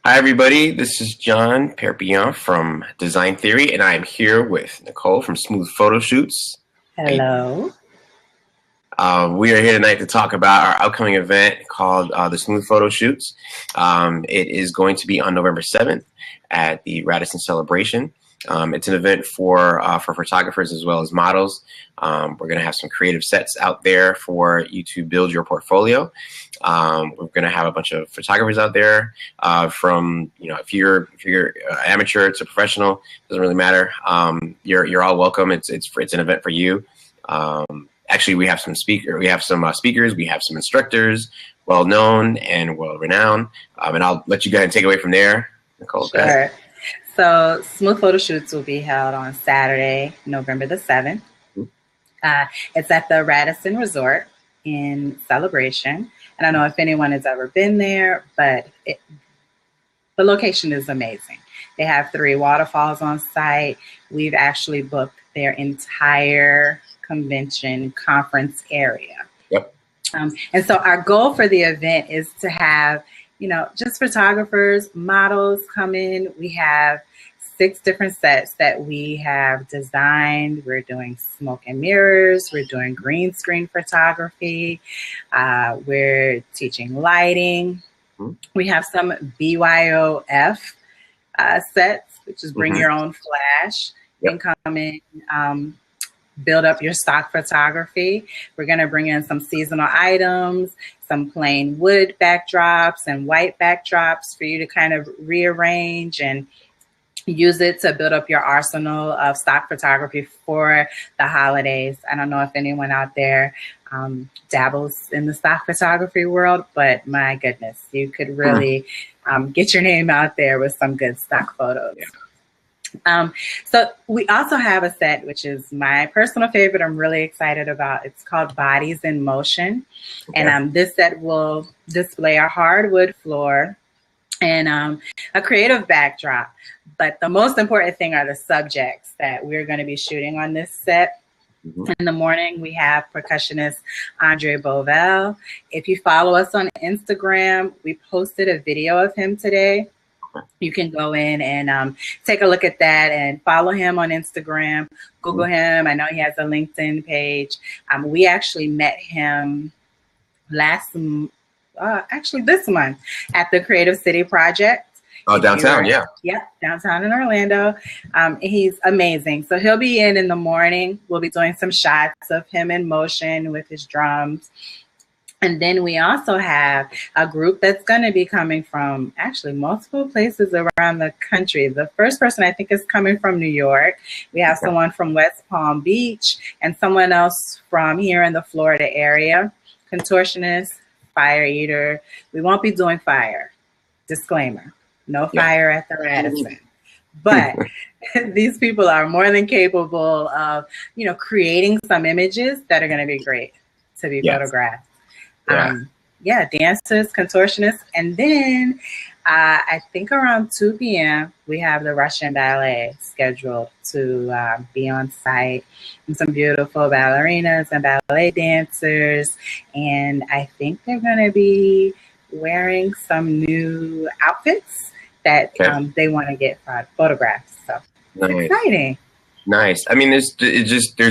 Hi, everybody. This is John Perpignan from Design Theory, and I am here with Nicole from Smooth Photo Shoots. Hello. We are here tonight to talk about our upcoming event called the Smooth Photo Shoots. It is going to be on November 7th at the Radisson Celebration. It's an event for photographers as well as models. We're going to have some creative sets out there for you to build your portfolio. We're going to have a bunch of photographers out there from, if you're amateur to professional, doesn't really matter. You're all welcome. It's an event for you. Actually, we have some speakers, we have some instructors, well known and well renowned. And I'll let you go ahead and take it away from there, Nicole. Sure. So Smooth Photo Shoots will be held on Saturday, November the 7th. It's at the Radisson Resort in Celebration. I don't know if anyone has ever been there, but the location is amazing. They have 3 waterfalls on site. We've actually booked their entire convention conference area. Yep. And so our goal for the event is to have, just photographers, models come in. We have 6 different sets that we have designed. We're doing smoke and mirrors. We're doing green screen photography. We're teaching lighting. We have some BYOF sets, which is bring your own flash. Yep. And come in, build up your stock photography. We're going to bring in some seasonal items, some plain wood backdrops and white backdrops for you to kind of rearrange and use it to build up your arsenal of stock photography for the holidays. I don't know if anyone out there dabbles in the stock photography world, but my goodness, you could really get your name out there with some good stock photos. Yeah. So we also have a set, which is my personal favorite. I'm really excited about. It's called Bodies in Motion. Okay. And this set will display a hardwood floor and a creative backdrop. But the most important thing are the subjects that we're going to be shooting on this set. In the morning, we have percussionist Andre Bovell. If you follow us on Instagram, we posted a video of him today. You can go in and take a look at that and follow him on Instagram. Google him. I know he has a LinkedIn page. We actually met him this month at the Creative City Project. Oh, downtown, yeah. Yep, downtown in Orlando. He's amazing. So he'll be in the morning. We'll be doing some shots of him in motion with his drums. And then we also have a group that's going to be coming from actually multiple places around the country. The first person I think is coming from New York. We have someone from West Palm Beach and someone else from here in the Florida area. Contortionist, fire eater. We won't be doing fire. Disclaimer. No fire at the Radisson. But these people are more than capable of, creating some images that are going to be great to be photographed. Dancers, contortionists. And then I think around 2 p.m., we have the Russian Ballet scheduled to be on site. And some beautiful ballerinas and ballet dancers. And I think they're going to be wearing some new outfits that they want to get photographs. So exciting. Nice. I mean, there's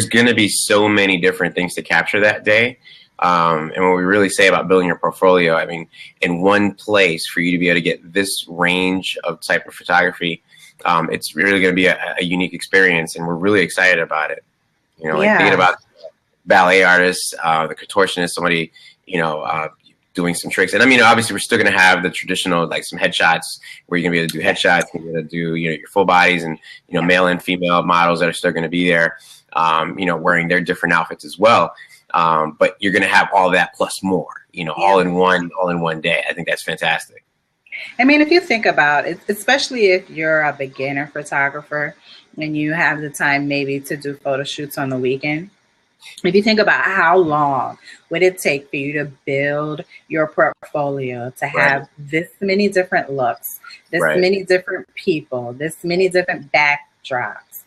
going to be so many different things to capture that day. And what we really say about building your portfolio, I mean, in one place for you to be able to get this range of type of photography, it's really going to be a unique experience, and we're really excited about it. Thinking about ballet artists, the contortionist, somebody, doing some tricks. And I mean, obviously we're still going to have the traditional, like some headshots where you're going to be able to do headshots, you're going to do, your full bodies and, male and female models that are still going to be there, wearing their different outfits as well. But you're going to have all that plus more, all in one day. I think that's fantastic. I mean, if you think about it, especially if you're a beginner photographer and you have the time maybe to do photo shoots on the weekend, if you think about how long would it take for you to build your portfolio, to have this many different looks, this many different people, this many different backdrops.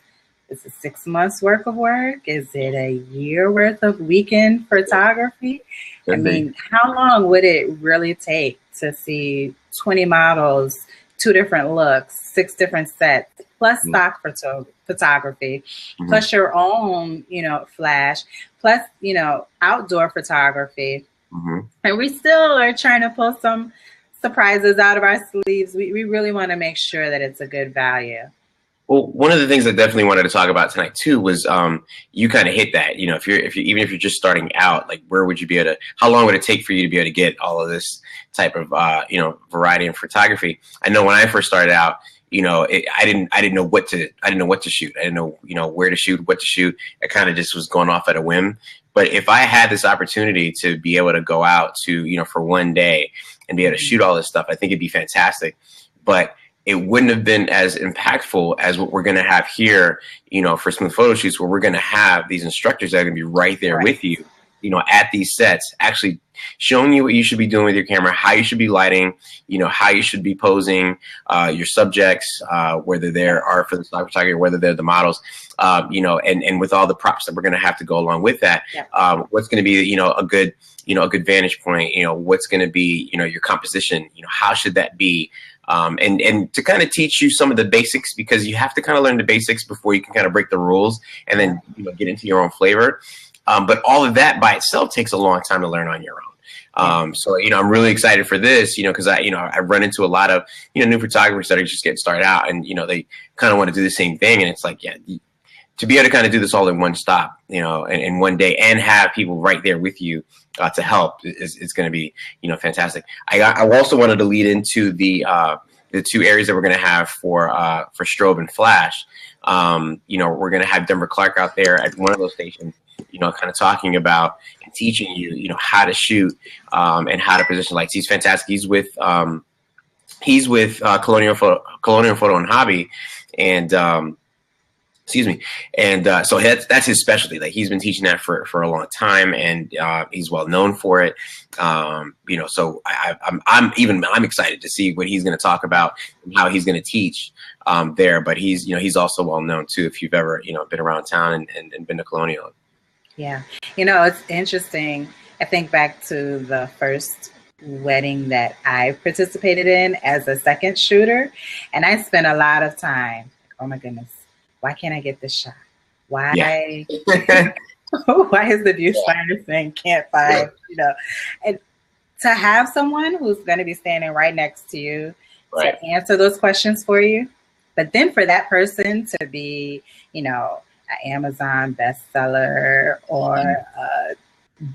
Is it 6 months worth of work? Is it a year worth of weekend photography? I mean, how long would it really take to see 20 models 2 different looks, 6 different sets, plus stock photography, plus your own, you know, flash, plus, you know, outdoor photography. And we still are trying to pull some surprises out of our sleeves. We really want to make sure that it's a good value. Well, one of the things I definitely wanted to talk about tonight too was you kind of hit that. You know, if you're even if you're just starting out, like where would you be able to? How long would it take for you to be able to get all of this type of you know, variety in photography? I know when I first started out, you know, I didn't know what to shoot. I didn't know, you know, where to shoot, what to shoot. I kind of just was going off at a whim. But if I had this opportunity to be able to go out to, you know, for one day and be able to shoot all this stuff, I think it'd be fantastic. But it wouldn't have been as impactful as what we're going to have here, you know, for smooth photo shoots, where we're going to have these instructors that are going to be right there with you, you know, at these sets, actually showing you what you should be doing with your camera, how you should be lighting, you know, how you should be posing your subjects, whether they are for the stock photography or whether they're the models, you know, and with all the props that we're going to have to go along with that, what's going to be, you know, a good vantage point, you know, what's going to be, you know, your composition, you know, how should that be? And to kind of teach you some of the basics, because you have to kind of learn the basics before you can kind of break the rules and then, you know, get into your own flavor. But all of that by itself takes a long time to learn on your own. So, you know, I'm really excited for this, you know, because I run into a lot of, you know, new photographers that are just getting started out, and, you know, they kind of want to do the same thing. And it's like, yeah, to be able to kind of do this all in one stop, you know, in one day, and have people right there with you to help is going to be, you know, fantastic. I also wanted to lead into the 2 areas that we're going to have for strobe and flash. You know, we're going to have Denver Clark out there at one of those stations, you know, kind of talking about and teaching you, you know, how to shoot and how to position lights. He's fantastic. He's with Colonial Photo and Hobby, and excuse me. And so that's his specialty. Like, he's been teaching that for a long time, and he's well known for it. You know, so I'm excited to see what he's going to talk about and how he's going to teach there. But he's, you know, he's also well known too, if you've ever, you know, been around town and been to Colonial. Yeah. You know, it's interesting. I think back to the first wedding that I participated in as a second shooter, and I spent a lot of time, oh my goodness, why can't I get this shot? Why? Yeah. Why is the viewfinder saying can't find? You know, and to have someone who's going to be standing right next to you to answer those questions for you, but then for that person to be, you know, an Amazon bestseller or a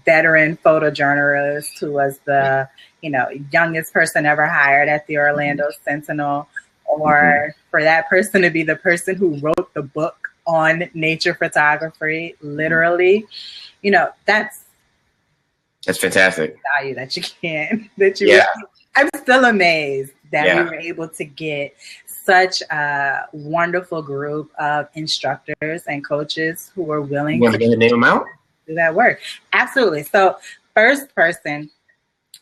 veteran photojournalist who was the, you know, youngest person ever hired at the Orlando Sentinel, or for that person to be the person who wrote the book on nature photography, literally, you know, that's fantastic value that you can, really, I'm still amazed that we were able to get such a wonderful group of instructors and coaches who were willing to name them out, do that work. Absolutely. So first person,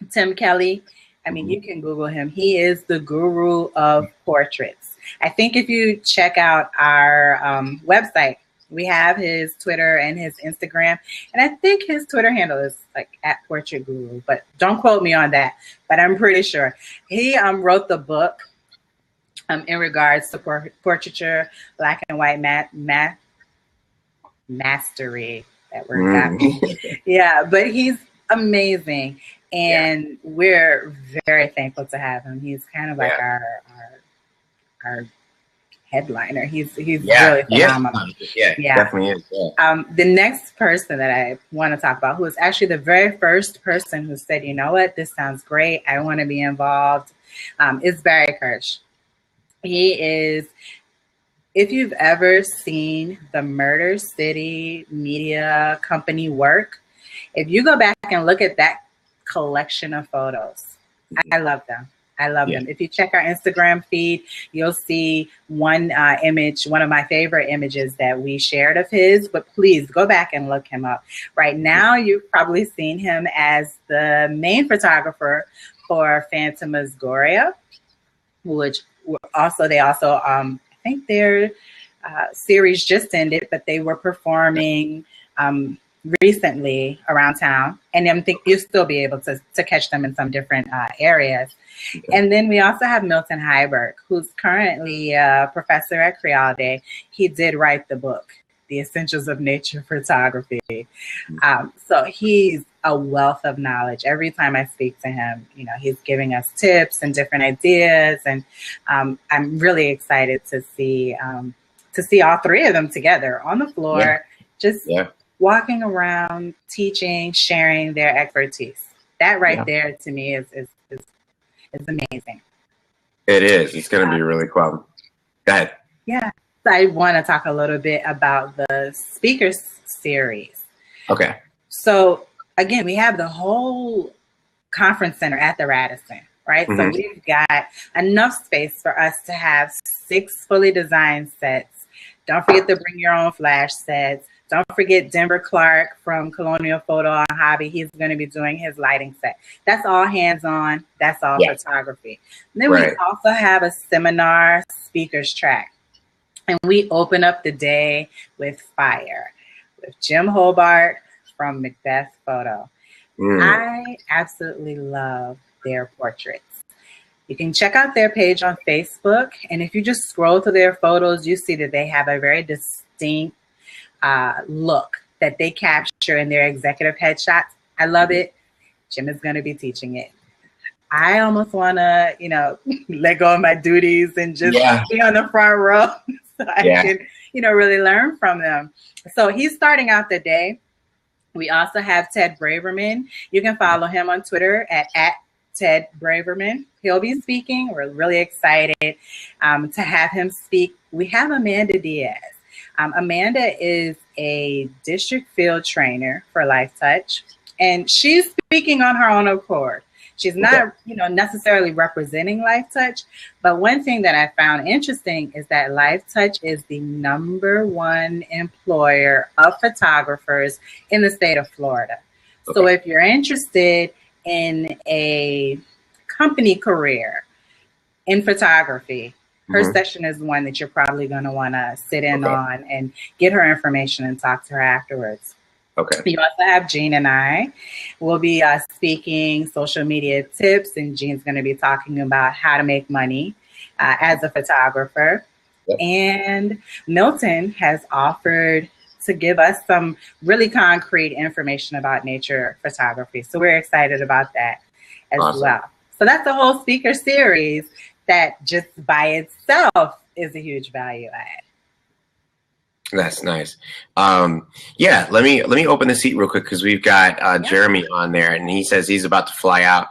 Tim Kelly. I mean, you can Google him. He is the guru of portraits. I think if you check out our website, we have his Twitter and his Instagram. And I think his Twitter handle is like @portraitguru, but don't quote me on that. But I'm pretty sure. He wrote the book in regards to portraiture, black and white mastery. That word got me. Yeah, but he's amazing. And we're very thankful to have him. He's kind of like our headliner. He's really phenomenal. Yeah, definitely is. Yeah. The next person that I want to talk about, who is actually the very first person who said, you know what, this sounds great, I want to be involved, is Barry Kirsch. He is, if you've ever seen the Murder City Media Company work, if you go back and look at that collection of photos, I love them. I love them. If you check our Instagram feed, you'll see one image, one of my favorite images that we shared of his, but please go back and look him up. Right now, you've probably seen him as the main photographer for Phantasmagoria, which they also, I think their series just ended, but they were performing recently around town, and I think you'll still be able to catch them in some different areas. Okay. And then we also have Milton Heiberg, who's currently a professor at Crealde. He did write the book, The Essentials of Nature Photography. So he's a wealth of knowledge. Every time I speak to him, you know, he's giving us tips and different ideas. And I'm really excited to see all three of them together on the floor, just walking around, teaching, sharing their expertise. That right there to me is amazing. It is. It's going to be really cool. Go ahead. Yeah. So I want to talk a little bit about the speakers series. Okay. So again, we have the whole conference center at the Radisson, right? So we've got enough space for us to have 6 fully designed sets. Don't forget to bring your own flash sets. Don't forget Denver Clark from Colonial Photo and Hobby. He's going to be doing his lighting set. That's all hands-on. That's all photography. And then we also have a seminar speakers track. And we open up the day with fire, with Jim Hobart from Macbeth Photo. I absolutely love their portraits. You can check out their page on Facebook. And if you just scroll through their photos, you see that they have a very distinct look that they capture in their executive headshots. I love it. Jim is going to be teaching it. I almost want to, you know, let go of my duties and just be on the front row so I can, you know, really learn from them. So he's starting out the day. We also have Ted Braverman. You can follow him on Twitter at Ted Braverman. He'll be speaking. We're really excited to have him speak. We have Amanda Diaz. Amanda is a district field trainer for Life Touch, and she's speaking on her own accord. She's not, you know, necessarily representing Life Touch, but one thing that I found interesting is that Life Touch is the #1 employer of photographers in the state of Florida. So if you're interested in a company career in photography, her session is one that you're probably going to want to sit in on and get her information and talk to her afterwards. You also have Jean and I. We'll be speaking social media tips, and Jean's going to be talking about how to make money as a photographer. And Milton has offered to give us some really concrete information about nature photography. So we're excited about that as well. So that's the whole speaker series that just by itself is a huge value add. That's nice. Yeah, let me open the seat real quick because we've got Jeremy on there, and he says he's about to fly out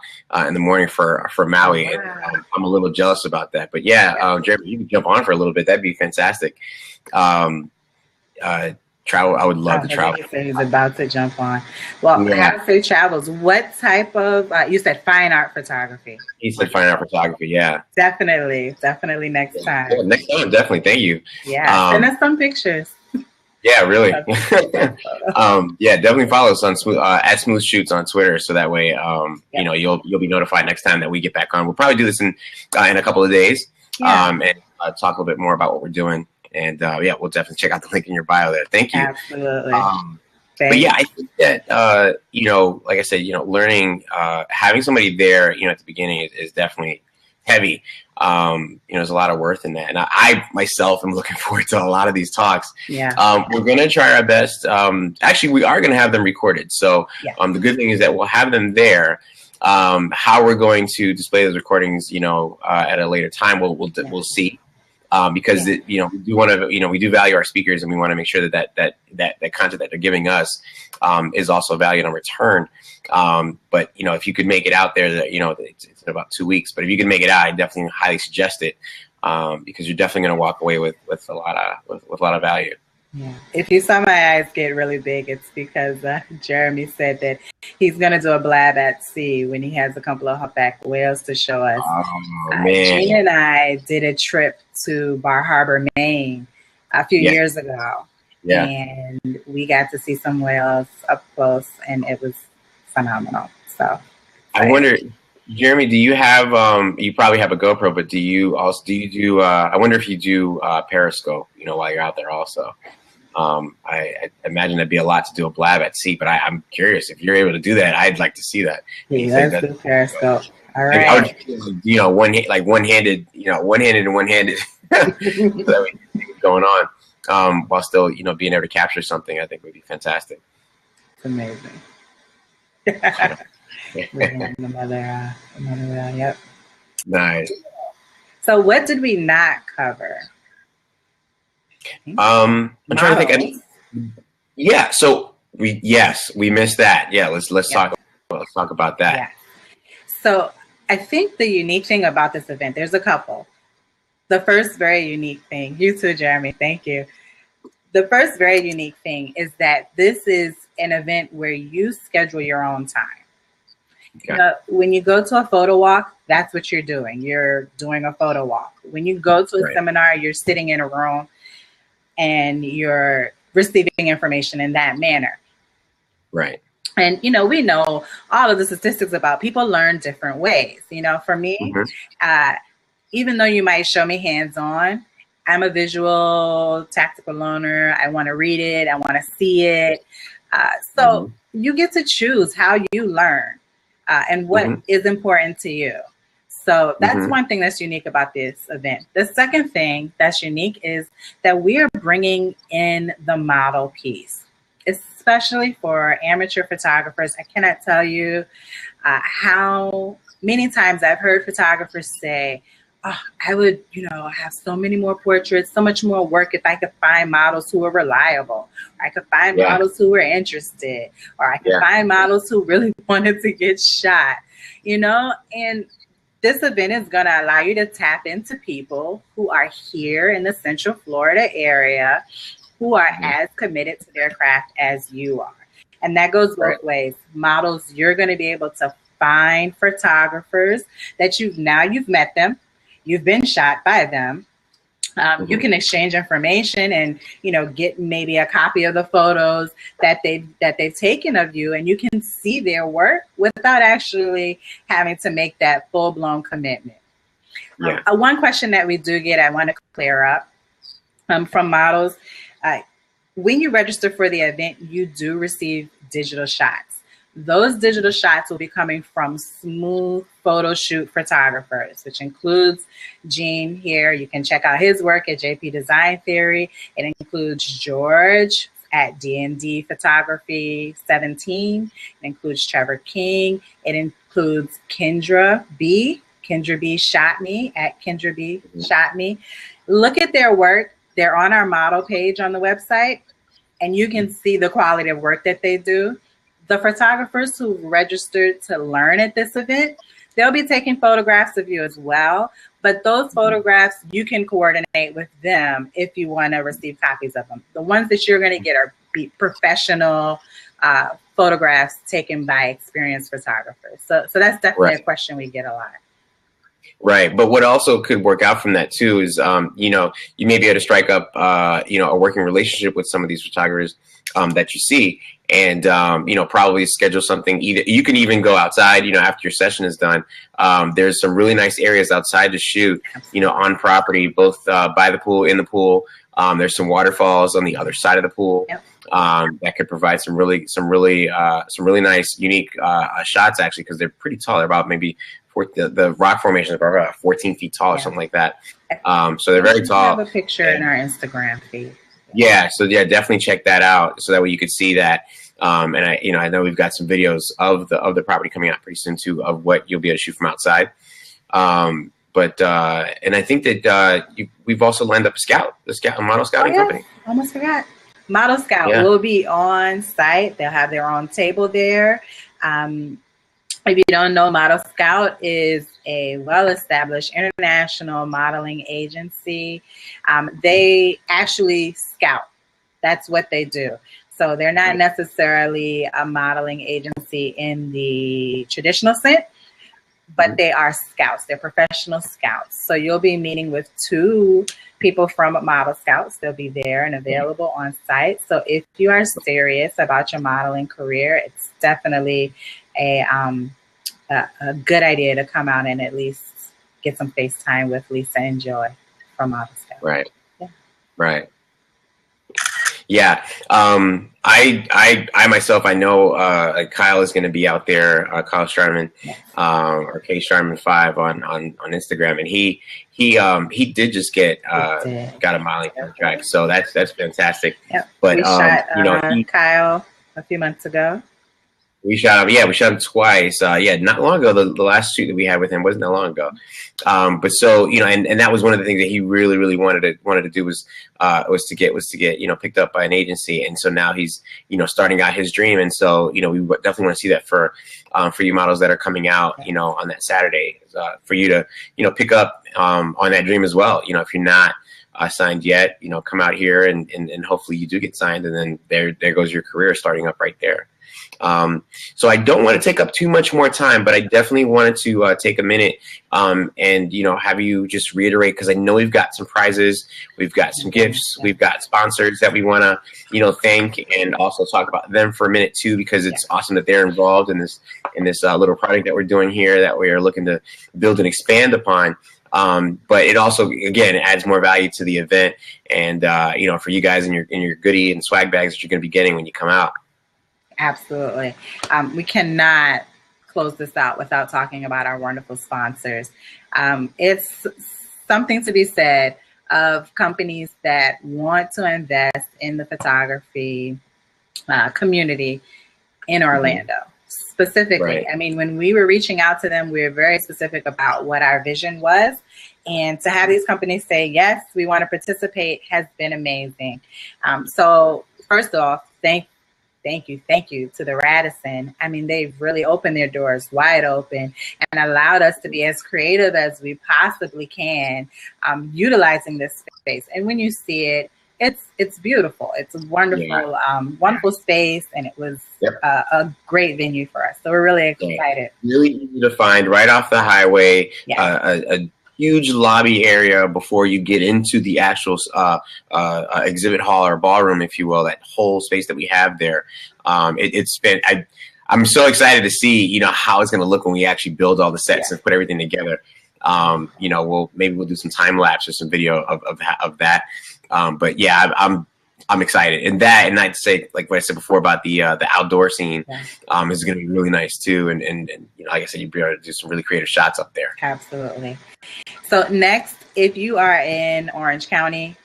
in the morning for Maui. And, I'm a little jealous about that, but Jeremy, you can jump on for a little bit. That'd be fantastic. Travel, I would love to travel. He's about to jump on. Well, how to say travels? What type of? You said fine art photography. He said fine art photography. Yeah, definitely next time. Yeah, next time, definitely. Thank you. Yeah, send us some pictures. Yeah, really. Yeah, definitely follow us on at Smooth Shoots on Twitter, so that way, you know, you'll be notified next time that we get back on. We'll probably do this in a couple of days, and talk a little bit more about what we're doing. And we'll definitely check out the link in your bio there. Thank you. Absolutely. But yeah, I think that you know, like I said, you know, learning, having somebody there, you know, at the beginning is definitely heavy. You know, there's a lot of worth in that, and I myself am looking forward to a lot of these talks. We're gonna try our best. Actually, we are gonna have them recorded. So the good thing is that we'll have them there. How we're going to display those recordings, you know, at a later time, we'll see. Because you know, we do want to, you know, we do value our speakers, and we want to make sure that content that they're giving us is also valued in return. But you know, if you could make it out there, that, you know, it's in about 2 weeks. But if you can make it out, I definitely highly suggest it, because you're definitely going to walk away with a lot of value. Yeah. If you saw my eyes get really big, it's because Jeremy said that he's going to do a Blab at sea when he has a couple of humpback whales to show us. Jean and I did a trip to Bar Harbor, Maine a few years ago. And we got to see some whales up close, and it was phenomenal. So I wonder, Jeremy, do you have, you probably have a GoPro, but do you do, I wonder if you do Periscope, you know, while you're out there also? I imagine that'd be a lot to do a Blab at sea, but I'm curious if you're able to do that. I'd like to see that. Yeah, let's do Periscope. All right. I would, one-handed, one-handed and one-handed so that we can see what's going on, while still, being able to capture something. I think would be fantastic. It's amazing. Another yep. Nice. So what did we not cover? I'm trying to think. Yeah. So we missed that. Yeah. Let's talk about that. Yeah. So I think the unique thing about this event, there's a couple. The first very unique thing, you too, Jeremy, thank you. The first very unique thing is that this is an event where you schedule your own time. Okay. When you go to a photo walk, that's what you're doing. You're doing a photo walk. When you go to a seminar, you're sitting in a room and you're receiving information in that manner. Right. And, we know all of the statistics about people learn different ways. For me, even though you might show me hands-on, I'm a visual, tactical learner. I want to read it. I want to see it. So you get to choose how you learn and what is important to you. So that's one thing that's unique about this event. The second thing that's unique is that we are bringing in the model piece, especially for amateur photographers. I cannot tell you how many times I've heard photographers say, oh, I would, have so many more portraits, so much more work if I could find models who are reliable, or I could find models who were interested, or I could find models who really wanted to get shot, and this event is going to allow you to tap into people who are here in the Central Florida area who are as committed to their craft as you are. And that goes both ways. Models, you're going to be able to find photographers that you've met them. You've been shot by them. You can exchange information and, get maybe a copy of the photos that they've taken of you, and you can see their work without actually having to make that full-blown commitment. One question that we do get, I want to clear up from models. When you register for the event, you do receive digital shots. Those digital shots will be coming from Smooth Photo Shoot photographers, which includes Gene here. You can check out his work at JP Design Theory. It includes George at D&D Photography 17. It includes Trevor King. It includes Kendra B. Kendra B Shot Me at Kendra B Shot Me. Look at their work. They're on our model page on the website, and you can see the quality of work that they do. The photographers who registered to learn at this event, they'll be taking photographs of you as well. But those photographs, you can coordinate with them if you want to receive copies of them. The ones that you're going to get are professional photographs taken by experienced photographers. So that's definitely a question we get a lot. Right. But what also could work out from that, too, is, you may be able to strike up, a working relationship with some of these photographers that you see, and, probably schedule something. Either you can even go outside, after your session is done. There's some really nice areas outside to shoot, on property, both by the pool, in the pool. There's some waterfalls on the other side of the pool. That could provide some really nice, unique shots, actually, because they're pretty tall. They're about maybe the rock formations are about 14 feet tall or something like that. So they're very tall. We have a picture in our Instagram feed. Yeah, so definitely check that out, so that way you could see that. And I know we've got some videos of the property coming out pretty soon too, of what you'll be able to shoot from outside. And I think that we've also lined up a model scouting company. Almost forgot. Model Scout will be on site. They'll have their own table there. If you don't know, Model Scout is a well-established international modeling agency. They actually scout. That's what they do. So they're not necessarily a modeling agency in the traditional sense, but they are scouts. They're professional scouts. So you'll be meeting with 2 people from Model Scouts. They'll be there and available on site. So if you are serious about your modeling career, it's definitely a good idea to come out and at least get some FaceTime with Lisa and Joy from Model Scouts. Right. Right. Yeah. I myself, I know Kyle is going to be out there, Kyle Strarman, or K Strarman 5 on Instagram, and he did just get got a modeling contract, so that's fantastic. Yep. But We shot you know, Kyle a few months ago. we shot him. Yeah, we shot him twice. Yeah, not long ago. The last shoot that we had with him wasn't that long ago. But so you know, and that was one of the things that he really wanted to do was to get picked up by an agency. And so now he's starting out his dream. And so we definitely want to see that for you models that are coming out on that Saturday, for you to pick up on that dream as well. If you're not signed yet, come out here and hopefully you do get signed, and then there goes your career starting up right there. So I don't want to take up too much more time, but I definitely wanted to take a minute and have you just reiterate, because I know we've got some prizes, we've got some gifts, we've got sponsors that we want to thank, and also talk about them for a minute too, because it's awesome that they're involved in this little project that we're doing here that we are looking to build and expand upon. But it also, again, adds more value to the event, and for you guys in your goodie and swag bags that you're going to be getting when you come out. Absolutely. We cannot close this out without talking about our wonderful sponsors. It's something to be said of companies that want to invest in the photography community in Orlando. Specifically, right. I mean, when we were reaching out to them, we were very specific about what our vision was. And to have these companies say, yes, we want to participate, has been amazing. So first off, thank you to the Radisson. I mean, they've really opened their doors wide open and allowed us to be as creative as we possibly can, utilizing this space. And when you see it, it's beautiful. It's a wonderful, wonderful space, and it was a great venue for us. So we're really excited. Really easy to find, right off the highway. A huge lobby area before you get into the actual exhibit hall or ballroom, if you will. That whole space that we have there. It's been. I'm so excited to see how it's going to look when we actually build all the sets and put everything together. We'll do some time lapse or some video of that. But yeah, I'm excited, and I'd say, like what I said before about the outdoor scene, is going to be really nice too. And like I said, you'll be able to do some really creative shots up there. Absolutely. So next, if you are in Orange County,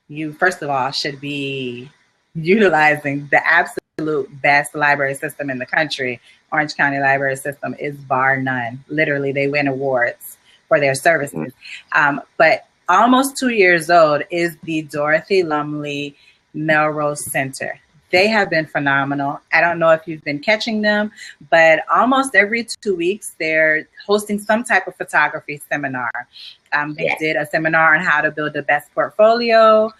you first of all should be utilizing the absolute best library system in the country. Orange County Library System is bar none. Literally, they win awards for their services. But almost 2 years old is the Dorothy Lumley Melrose Center. They have been phenomenal. I don't know if you've been catching them, but almost every 2 weeks, they're hosting some type of photography seminar. They did a seminar on how to build the best portfolio.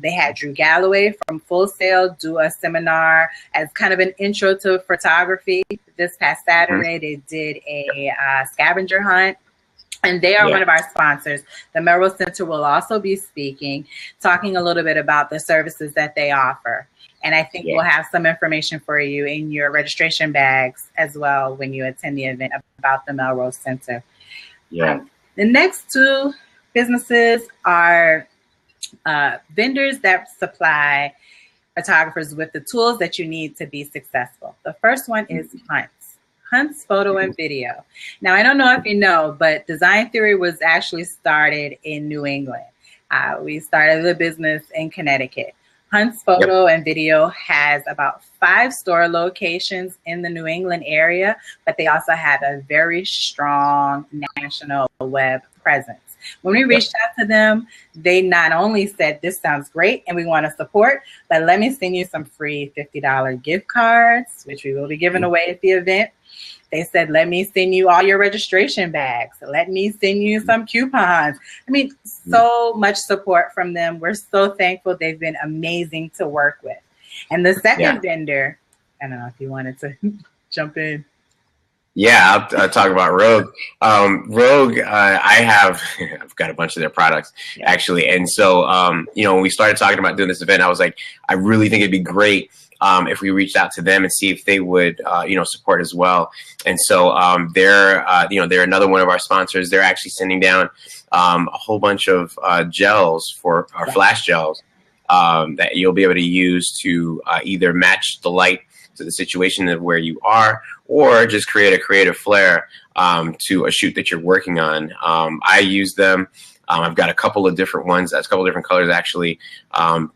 They had Drew Galloway from Full Sail do a seminar as kind of an intro to photography. This past Saturday, they did a scavenger hunt. And they are one of our sponsors. The Melrose Center will also be speaking, talking a little bit about the services that they offer. And I think we'll have some information for you in your registration bags as well when you attend the event about the Melrose Center. The next two businesses are vendors that supply photographers with the tools that you need to be successful. The first one is Hunt's Photo and Video. Now, I don't know if you know, but Design Theory was actually started in New England. We started the business in Connecticut. Hunt's Photo and Video has about 5 store locations in the New England area, but they also have a very strong national web presence. When we reached out to them, they not only said, this sounds great and we want to support, but let me send you some free $50 gift cards, which we will be giving away at the event. They said, let me send you all your registration bags. Let me send you some coupons. I mean, so much support from them. We're so thankful. They've been amazing to work with. And the second vendor, I don't know if you wanted to jump in. Yeah, I'll talk about Rogue. Rogue, I've got a bunch of their products actually. And so, when we started talking about doing this event, I was like, I really think it'd be great if we reached out to them and see if they would, support as well. And so they're another one of our sponsors. They're actually sending down a whole bunch of gels for our flash gels that you'll be able to use to either match the light to the situation of where you are, or just create a creative flair to a shoot that you're working on. I use them. I've got a couple of different ones. That's a couple of different colors, actually,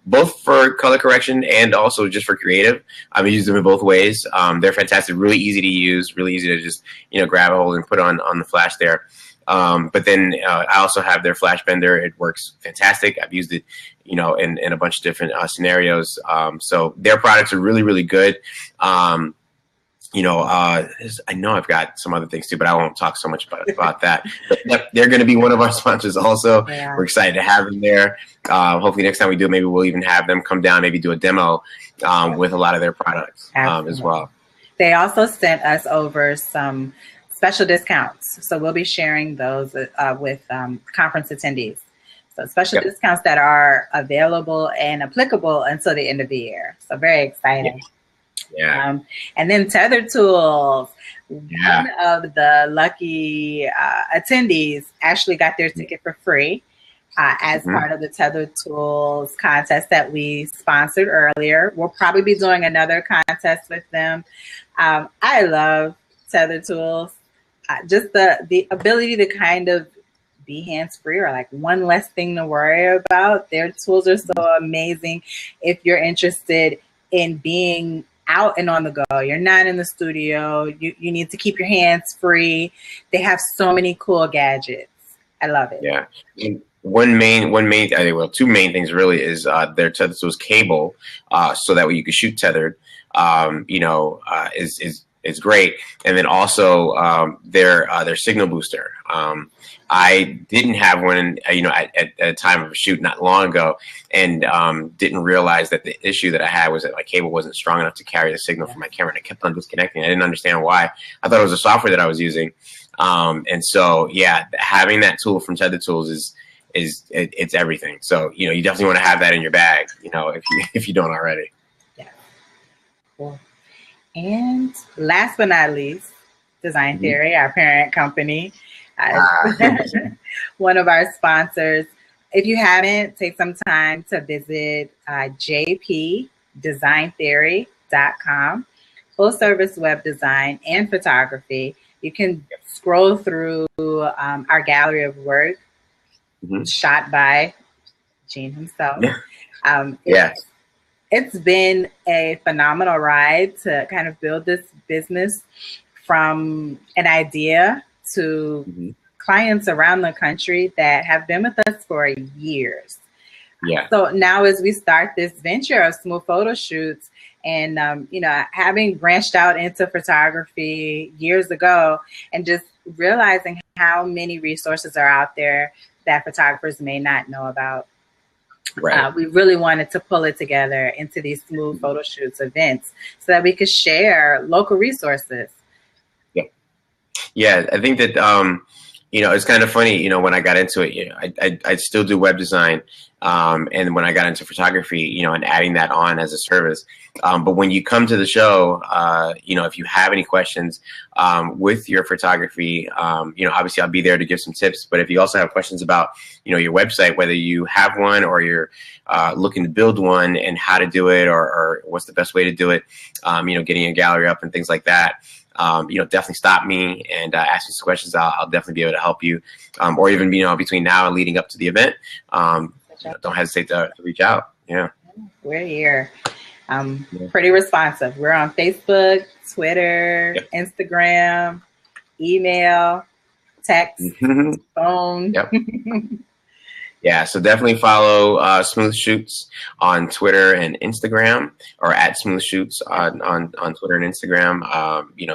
both for color correction and also just for creative. I use them in both ways. They're fantastic, really easy to use, really easy to just, grab a hold and put on the flash there. But then I also have their flash bender. It works fantastic. I've used it, in a bunch of different scenarios. So their products are really, really good. I know I've got some other things too, but I won't talk so much about that. But they're going to be one of our sponsors also. Yeah. We're excited to have them there. Hopefully next time we do, maybe we'll even have them come down, maybe do a demo with a lot of their products as well. They also sent us over some special discounts. So we'll be sharing those with conference attendees. So special discounts that are available and applicable until the end of the year. So very exciting. Yeah. And then Tether Tools. Yeah. One of the lucky attendees actually got their ticket for free as part of the Tether Tools contest that we sponsored earlier. We'll probably be doing another contest with them. I love Tether Tools. Just the ability to kind of be hands-free, or like one less thing to worry about. Their tools are so amazing. If you're interested in being out and on the go, you're not in the studio, you need to keep your hands free. They have so many cool gadgets. I love it. Yeah. Two main things really is their Tether Tools cable, so that way you can shoot tethered, is great. And then also their signal booster. I didn't have one, at a time of a shoot not long ago, and didn't realize that the issue that I had was that my cable wasn't strong enough to carry the signal from my camera, and it kept on disconnecting. I didn't understand why. I thought it was the software that I was using. And so, having that tool from Tether Tools it's everything. So, you definitely want to have that in your bag, if you don't already. Yeah. Cool. And last but not least, Design Theory, our parent company. One of our sponsors. If you haven't, take some time to visit jpdesigntheory.com. Full service web design and photography. You can scroll through our gallery of work shot by Gene himself. It's been a phenomenal ride to kind of build this business from an idea to clients around the country that have been with us for years. Yeah. So now as we start this venture of smooth photo shoots and, having branched out into photography years ago and just realizing how many resources are out there that photographers may not know about. Right. We really wanted to pull it together into these smooth photo shoots events so that we could share local resources. Yeah, I think that, it's kind of funny, when I got into it, I still do web design. And when I got into photography, and adding that on as a service. But when you come to the show, if you have any questions with your photography, obviously I'll be there to give some tips. But if you also have questions about, your website, whether you have one or you're looking to build one and how to do it or what's the best way to do it, getting a gallery up and things like that. Definitely stop me and ask me some questions. I'll definitely be able to help you, or even between now and leading up to the event. Don't hesitate to reach out. Yeah, we're here. Pretty responsive. We're on Facebook, Twitter, Instagram, email, text, phone. Yep. Yeah, so definitely follow Smooth Shoots on Twitter and Instagram, or at Smooth Shoots on Twitter and Instagram.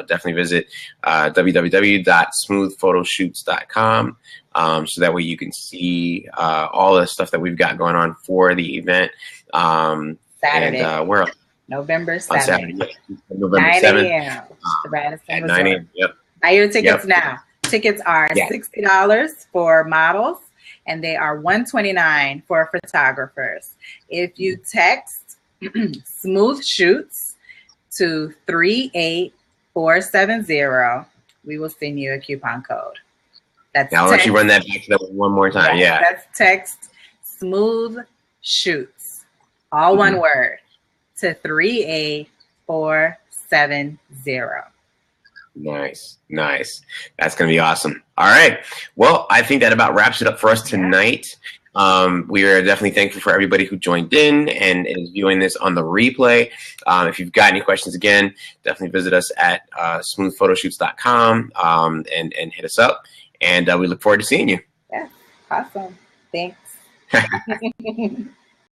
Definitely visit www.smoothphotoshoots.com so that way you can see all the stuff that we've got going on for the event. Saturday. And where else? November 7th. On Saturday, November 7th. At 9 a.m. Yep. Buy your tickets now. Tickets are $60 for models, and they are $129 for photographers. If you text Smooth Shoots to 38470, we will send you a coupon code. Now I'll let you run that back one more time. Yeah. That's text Smooth Shoots all one word, to 38470. Nice. That's going to be awesome. All right. Well, I think that about wraps it up for us tonight. We are definitely thankful for everybody who joined in and is viewing this on the replay. If you've got any questions, again, definitely visit us at smoothphotoshoots.com and hit us up. And we look forward to seeing you. Yeah, awesome. Thanks.